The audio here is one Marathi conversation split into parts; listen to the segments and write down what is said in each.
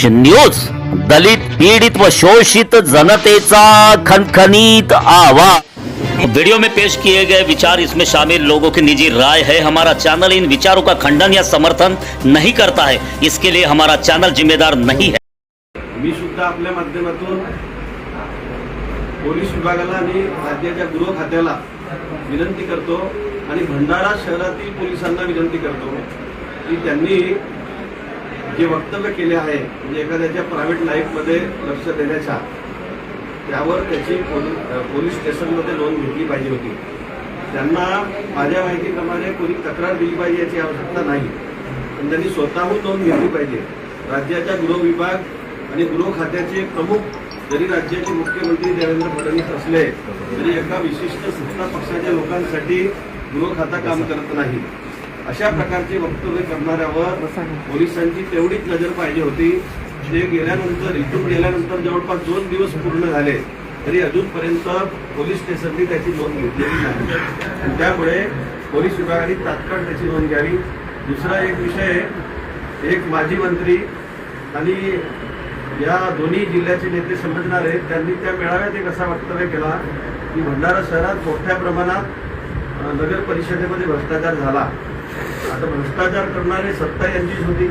न्यूज, दलित पीड़ित व शोषित जनतेचा खनखनीत आवाज। वीडियो में पेश किए गए विचार, इसमें शामिल लोगों की निजी राय है। हमारा चैनल इन विचारों का खंडन या समर्थन नहीं करता है, इसके लिए हमारा चैनल जिम्मेदार नहीं है। मी सुद्धा आपल्या माध्यमातून पोलीस विभागाला आणि राज्याच्या गृह खात्याला विनंती करतो आणि भंडारा शहरातील पोलिसांना विनंती करतो की त्यांनी जे वक्तव्य केले आहे म्हणजे एखाद्याच्या प्रायव्हेट लाईफमध्ये लक्ष देण्याच्या, त्यावर त्याची पोलीस स्टेशनमध्ये नोंद घेतली पाहिजे होती। त्यांना माझ्या माहितीप्रमाणे कोणी तक्रार दिली पाहिजे याची आवश्यकता नाही, पण त्यांनी स्वतःहून नोंद घेतली पाहिजे। राज्याच्या गृह विभाग आणि गृह खात्याचे प्रमुख जरी राज्याचे मुख्यमंत्री देवेंद्र फडणवीस असले तरी एका विशिष्ट सत्ता पक्षाच्या लोकांसाठी गृह खाता काम करत नाही। अशा प्रकारचे वक्तव्य करणाऱ्यावर पोलिसांची तेवढीच नजर पाहिजे होती। जे गेल्यानंतर इथून गेल्यानंतर जवळपास 2 दिवस पूर्ण झाले तरी अजूनपर्यंत पोलीस स्टेशनने त्याची नोंद घेतलेली नाही। त्यामुळे पोलीस विभागाने तात्काळ त्याची नोंद घ्यावी। दुसरा एक विषय, एक माजी मंत्री आणि या दोन्ही जिल्ह्याचे नेते समजणारे त्यांनी त्या मेळाव्यात एक असा वक्तव्य केला की भंडारा शहरात मोठ्या प्रमाणात नगर परिषदेमध्ये भ्रष्टाचार झाला। आता भ्रष्टाचार करणारे सत्ता यांचीच होती।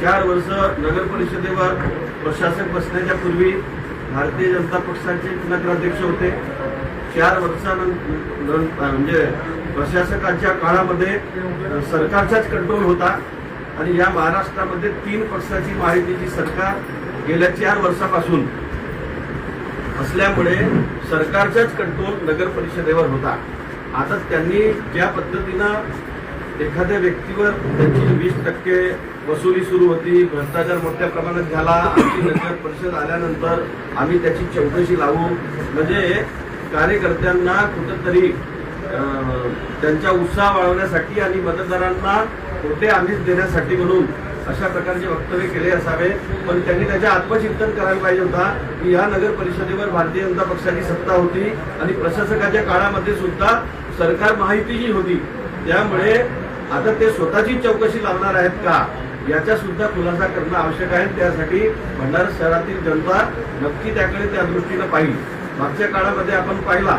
4 वर्ष नगर परिषदेवर प्रशासक बसण्याच्या पूर्वी भारतीय जनता पक्षाचे नगराध्यक्ष होते। 4 वर्षानंतर म्हणजे प्रशासकांच्या काळामध्ये सरकारचाच कंट्रोल होता आणि या महाराष्ट्रामध्ये 3 पक्षाची महायुतीची सरकार गेल्या 4 वर्षापासून असल्यामुळे सरकारचाच कंट्रोल नगर परिषदेवर होता। आता त्यांनी ज्या पद्धतीनं एखाद्या व्यक्तीवर त्यांची 20% वसुली सुरू होती, भ्रष्टाचार मोठ्या प्रमाणात झाला, आमची नगर परिषद आल्यानंतर आम्ही त्याची चौकशी लावू, म्हणजे कार्यकर्त्यांना कुठंतरी त्यांचा उत्साह वाढवण्यासाठी आणि मतदारांना वोटे आम्हीच देण्यासाठी म्हणून अशा प्रकारचे वक्तव्य केले असावे। पण त्यांनी त्याचे आत्मचिंतन करायला पाहिजे होता की या नगर परिषदेवर भारतीय जनता पक्षाची सत्ता होती आणि प्रशासकाच्या काळामध्ये सुद्धा सरकार महायुतीची होती। त्यामुळे आता ते स्वतःची चौकशी लावणार आहेत का याचा सुद्धा खुलासा करणं आवश्यक आहे। त्यासाठी भंडारा शहरातील जनता नक्की त्याकडे त्या दृष्टीनं पाहिली। मागच्या काळामध्ये आपण पाहिला,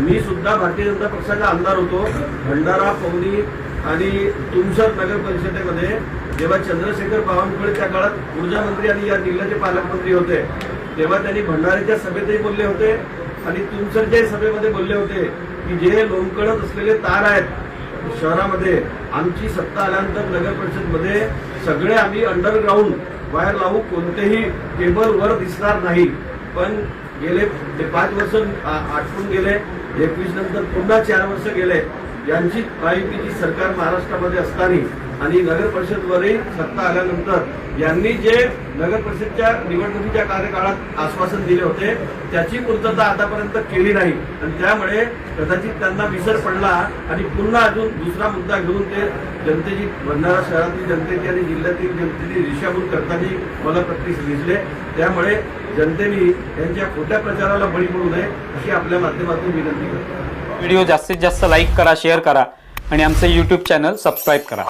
मी सुद्धा भारतीय जनता पक्षाचा आमदार होतो। भंडारा, पवनी आणि तुमसर नगर परिषदेमध्ये जेव्हा चंद्रशेखर बावनकुळे त्या काळात ऊर्जा मंत्री आणि या जिल्ह्याचे पालकमंत्री होते, तेव्हा त्यांनी भंडाऱ्याच्या सभेतही बोलले होते आणि तुमसरच्याही सभेमध्ये बोलले होते की जे लोंबकळत असलेले तार आहेत शहरामध्ये, आमची सत्ता आल्यानंतर नगर परिषदमध्ये सगळे आम्ही अंडरग्राऊंड वायर लावू, कोणतेही केबल वर दिसणार नाही। पण गेले 5 वर्ष आटपून गेले, 21 नंतर पुन्हा 4 वर्ष गेले। यांची महायुतीची सरकार महाराष्ट्रामध्ये असताना आणि नगर परिषदवरही सत्ता आल्यानंतर यांनी जे नगर परिषदच्या निवडणुकीच्या कार्यकाळात आश्वासन दिले होते त्याची पूर्तता आतापर्यंत केली नाही आणि त्यामुळे कदाचित त्यांना विसर पडला आणि पुन्हा अजून दुसरा मुद्दा घेऊन ते जनतेची, भंडारा शहरातील जनतेची आणि जिल्ह्यातील जनतेची दिशाभूल करताना मला प्रत्यक्ष दिसले। त्यामुळे जनतेने यांच्या खोट्या प्रचाराला बळी पडू नये अशी आपल्या माध्यमातून विनंती करतो। व्हिडिओ जास्तीत जास्त लाईक करा, शेअर करा आणि आमचे YouTube चॅनल सबस्क्राईब करा।